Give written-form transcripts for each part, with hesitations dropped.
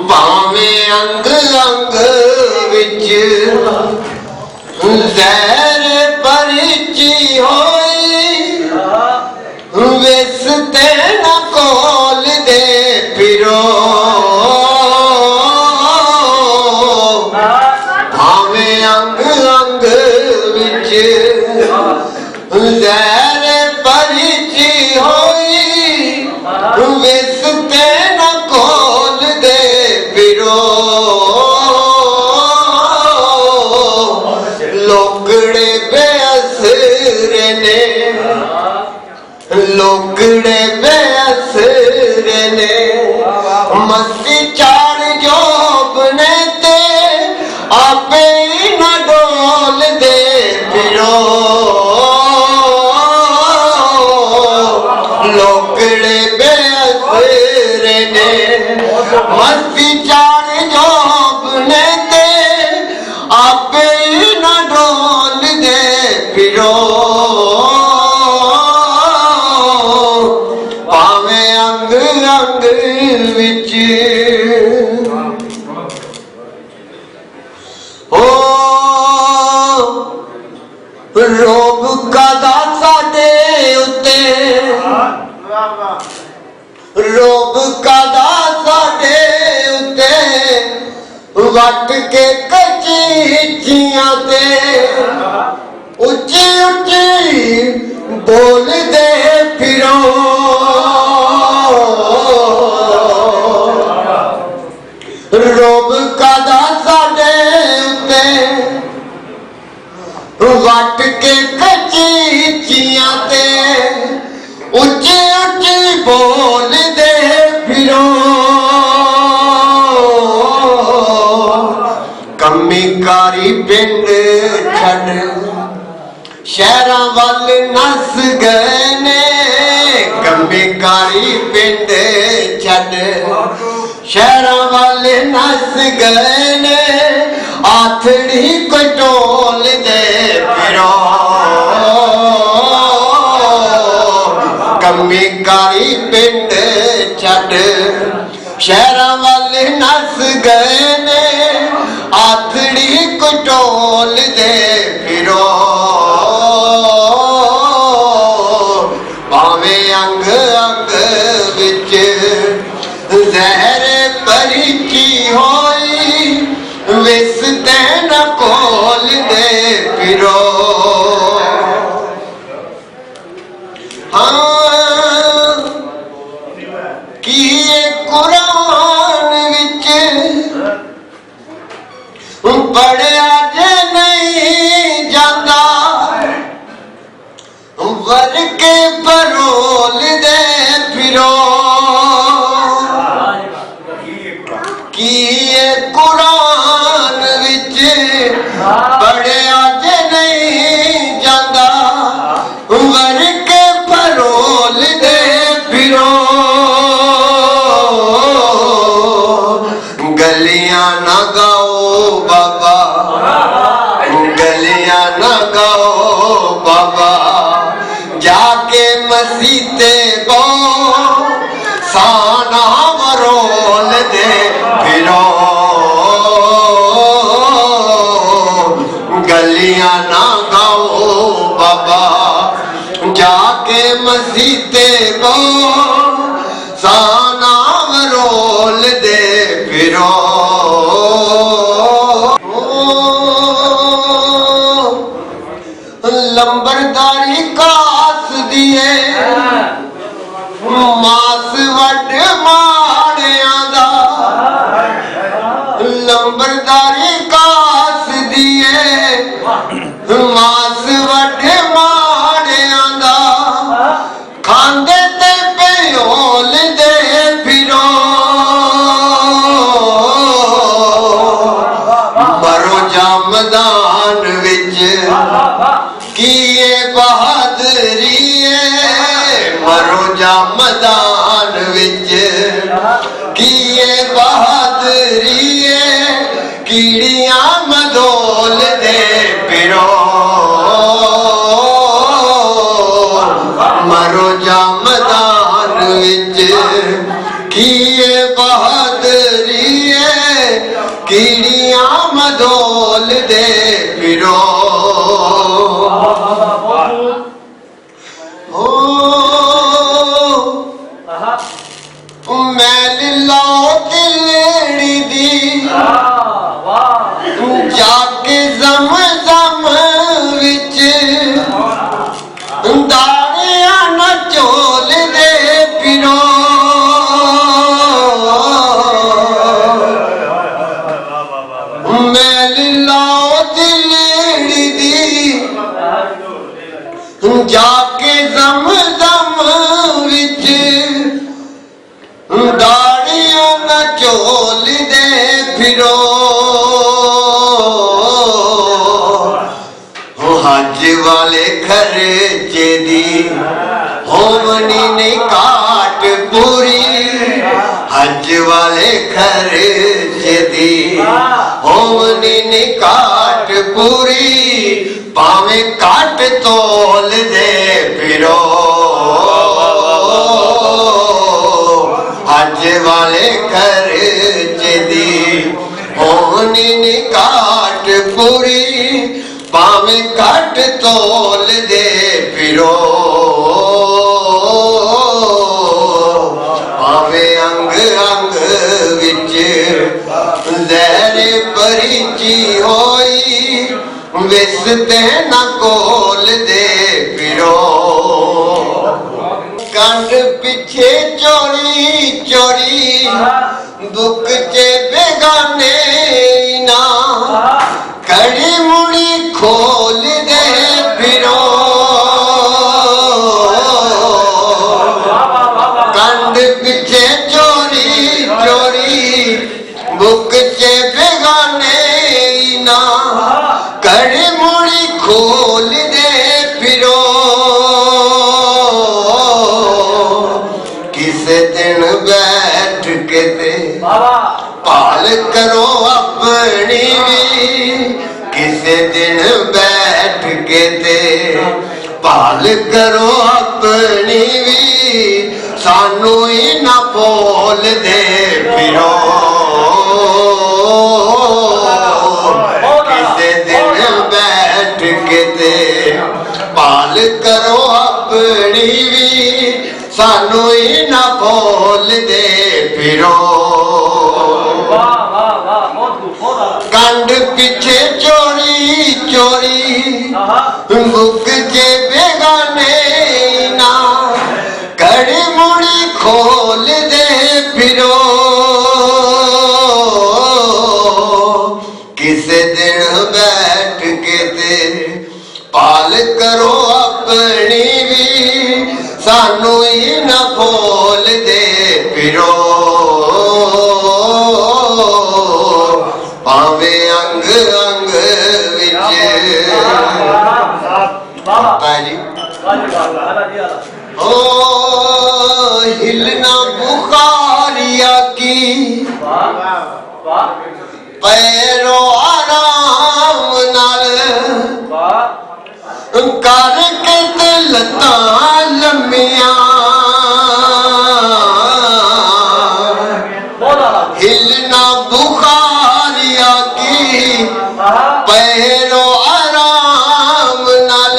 भावे अंग अंग विच जहर परिची होई विस ते न कोल दे फिरो भावे अंग अंग विच जहर परिची होई विस ते न कोल दे फिरो लोकड़े बेअसर ने लोकड़े बेअसर ने मस्ती चार जोबने ते आपे ही न डोल दे फिरो लोकड़े बेअसर ने मस्ती चार जोबने ते आपे ही न डोल दे फिरो भावे अंग अंग विच ओ रोग कदा साडे उत्ते रोग कदा साडे उत्ते वट के कचीचियां ते उच्ची उच्ची बोल दे फिरो रोब कदा साडे उत्ते वट के कचीचियां ते उच्ची उच्ची बोल दे फिरो कमी कारी पिंड छड़ शहरां वल नस गए ने कमी कारी पिंड छड़ शहरां वल नस गए ने आथड़ी कटोल दे फिरो कमी कारी पिंड छड़ शहरां वल नस गए ने आथड़ी कटोल दे फिरो भावे अंग अंग विच जहर परिची होई विस ते न कोल दे फिरो हाँ की कुरान विच पढ़िया जे नहीं जाता वर के परोल दे फिरो की कुरान विच पढ़िया जे नहीं जाता वर के परोल दे फिरो गलियां ना गाओ बाबा गलियां ना गाओ बाबा जाके मसीते बो साना मरोल दे फिरो गलियां ना गाओ बाबा जाके मसीते बो साना मरोल दे फिरो लंबरदारी कास दिए मास वड माड़िया दा लंबरदारी कास दिए मास वड माड़िया दा खांदे ते प्योल दे फिरो मरो जा मैदान विच किए बहादुरी मरो जा मैदान विच किए बहादुरी कीड़ियां मदोल दे फिरो मरो जा मैदान विच किए बहादुरी टोलदे फिरो हज वाले खर्चे दी होवनी ने काट पूरी हज वाले खर्चे दी होवनी ने काट पूरी पावे काट तोल दे फिरो हज वाले खर्चे दी होवनी ने काट पूरी पावे काट तोल दे फिरो पावे अंग अंग विच जहर परिची होई विसते न कोल दे फिरो कंड पिछे चोरी चोरी दुख चे बेगाने ना कड़ी मुड़ी खोल दे फिरो कंड पिछे चोरी चोरी बुक चे बेगाने ना कड़ी मुड़ी खोल दे फिरो किसे दिन बैठ के ते पाल करो अपनी भी किसे दिन बैठ के ते पाल करो अपनी भी सानू ही ना बोल दे फिरो किसे दिन बैठ के ते पाल करो अपनी भी सानू ही ना बोल दे फिरो कंड पिछे चोरी चोरी बुक चे बेगाने ना कड़ी मुड़ी खोल दे फिरो किसे दिन बैठ के ते पाल करो अपनी भी सानू ही ना बोल दे फिरो पावे अंग अंग विच ओ हिलना बुखारिया की पैरो आराम नाल करके ते लत्तां लम्मियां हिलना बुखारिया की पैरो आराम नाल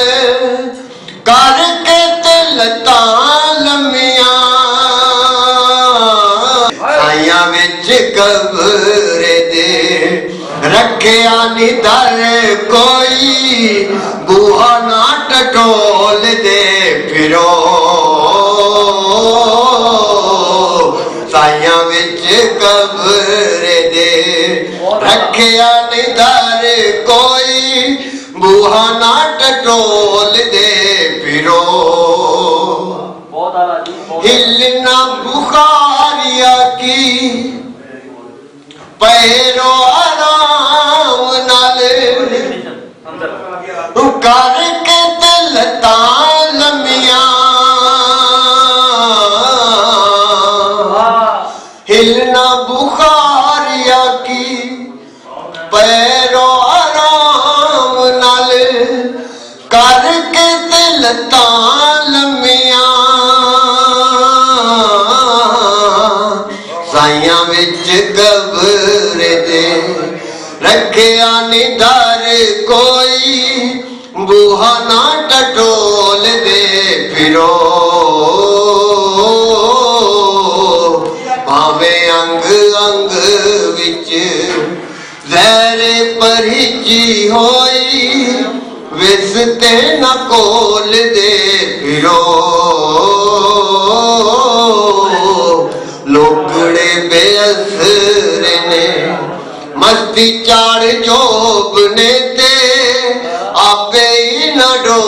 करके ते लत्तां लम्मियां साइयां विच कब्र दे रखिया नी दर कोई बूहा ना टटोल दे फिरो साइयां विच कब्र दे रखिया नी दर कोई बूहा ना टटोल दे फिरो हिलना बुखारिया की पैरो आराम नाल करके ते लत्तां लम्मियां हिलना बुखारिया की पैरो आराम नाल करके ते लत्तां लम्मियां साइयां विच कब्र दे रखिया नी दर कोई बूहा ना टटोल दे फिरो भावे अंग अंग विच जहर परिची होई विसते न कोल दे फिरो लोकड़े बेअसर ने मस्ती चाड़ जोबने ते आपे ही न डो